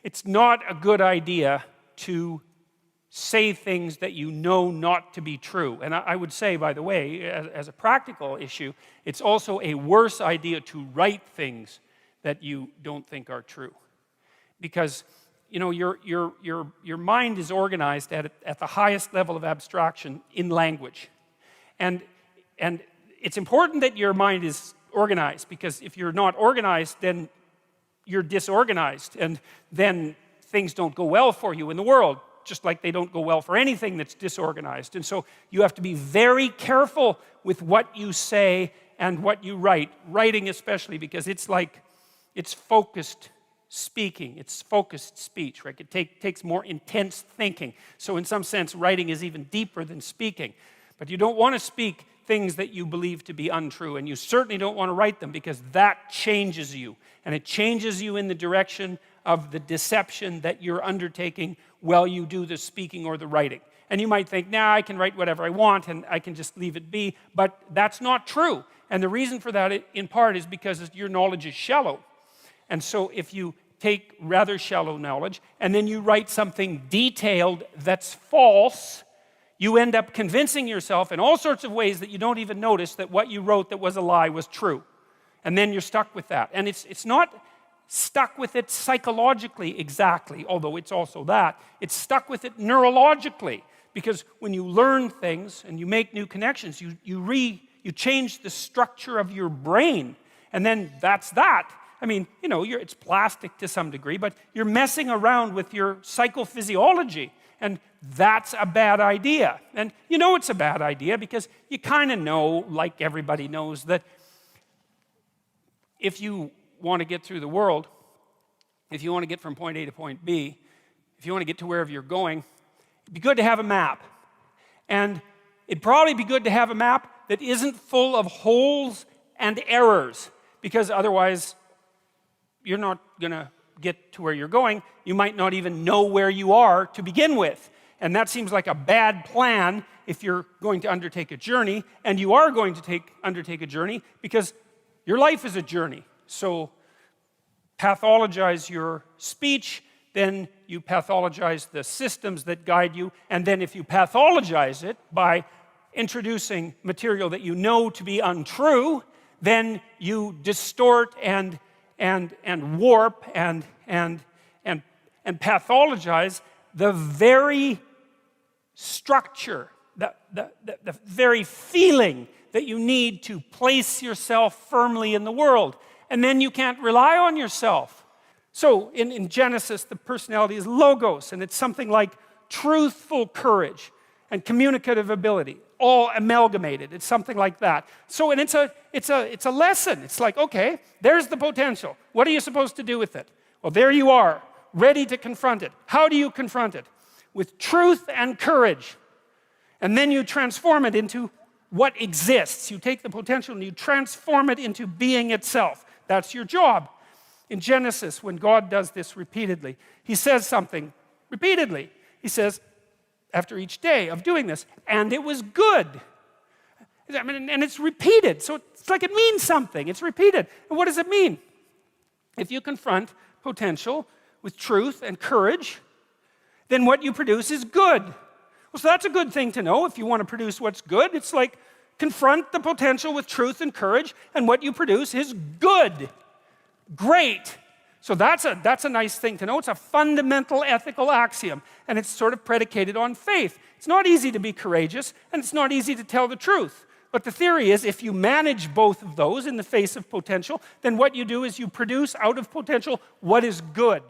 it's not a good idea to say things that you know not to be true. And I would say, by the way, as a practical issue, it's also a worse idea to write things that you don't think are true. Because, you know, your mind is organized at the highest level of abstraction in language. And it's important that your mind is organized, because if you're not organized, then you're disorganized, and then things don't go well for you in the world, just like they don't go well for anything that's disorganized. And so you have to be very careful with what you say and what you write, writing especially, because it's focused speaking, it's focused speech, right? It takes more intense thinking. So in some sense, writing is even deeper than speaking. But you don't want to speak things that you believe to be untrue, and you certainly don't want to write them, because that changes you, and it changes you in the direction of the deception that you're undertaking while you do the speaking or the writing. And you might think, nah, I can write whatever I want and I can just leave it be, but that's not true. And the reason for that, in part, is because your knowledge is shallow. And so if you take rather shallow knowledge and then you write something detailed that's false, you end up convincing yourself in all sorts of ways that you don't even notice that what you wrote that was a lie was true. And then you're stuck with that. And it's not stuck with it psychologically exactly, although it's also that. It's stuck with it neurologically, because when you learn things and you make new connections, you change the structure of your brain, and then that's that. I mean, you know, it's plastic to some degree, but you're messing around with your psychophysiology, and that's a bad idea. And you know it's a bad idea because you kind of know, like everybody knows, that if you want to get through the world, if you want to get from point A to point B, if you want to get to wherever you're going, it'd be good to have a map. And it'd probably be good to have a map that isn't full of holes and errors, because otherwise you're not going to get to where you're going. You might not even know where you are to begin with. And that seems like a bad plan if you're going to undertake a journey, and you are going to undertake a journey because your life is a journey. So pathologize your speech, then you pathologize the systems that guide you, and then if you pathologize it by introducing material that you know to be untrue, then you distort and warp and pathologize the very structure, the very feeling that you need to place yourself firmly in the world. And then you can't rely on yourself. So in Genesis, the personality is logos, and it's something like truthful courage and communicative ability, all amalgamated. It's something like that. So, and it's a lesson. It's like, okay, there's the potential. What are you supposed to do with it? Well, there you are, ready to confront it. How do you confront it? With truth and courage. And then you transform it into what exists. You take the potential and you transform it into being itself. That's your job. In Genesis, when God does this repeatedly, he says something repeatedly. He says, after each day of doing this, and it was good. I mean, and it's repeated, so it's like it means something. It's repeated. And what does it mean? If you confront potential with truth and courage, then what you produce is good. Well, so that's a good thing to know if you want to produce what's good. It's like confront the potential with truth and courage, and what you produce is good. Great. So that's a nice thing to know. It's a fundamental ethical axiom, and it's sort of predicated on faith. It's not easy to be courageous, and it's not easy to tell the truth. But the theory is if you manage both of those in the face of potential, then what you do is you produce out of potential what is good.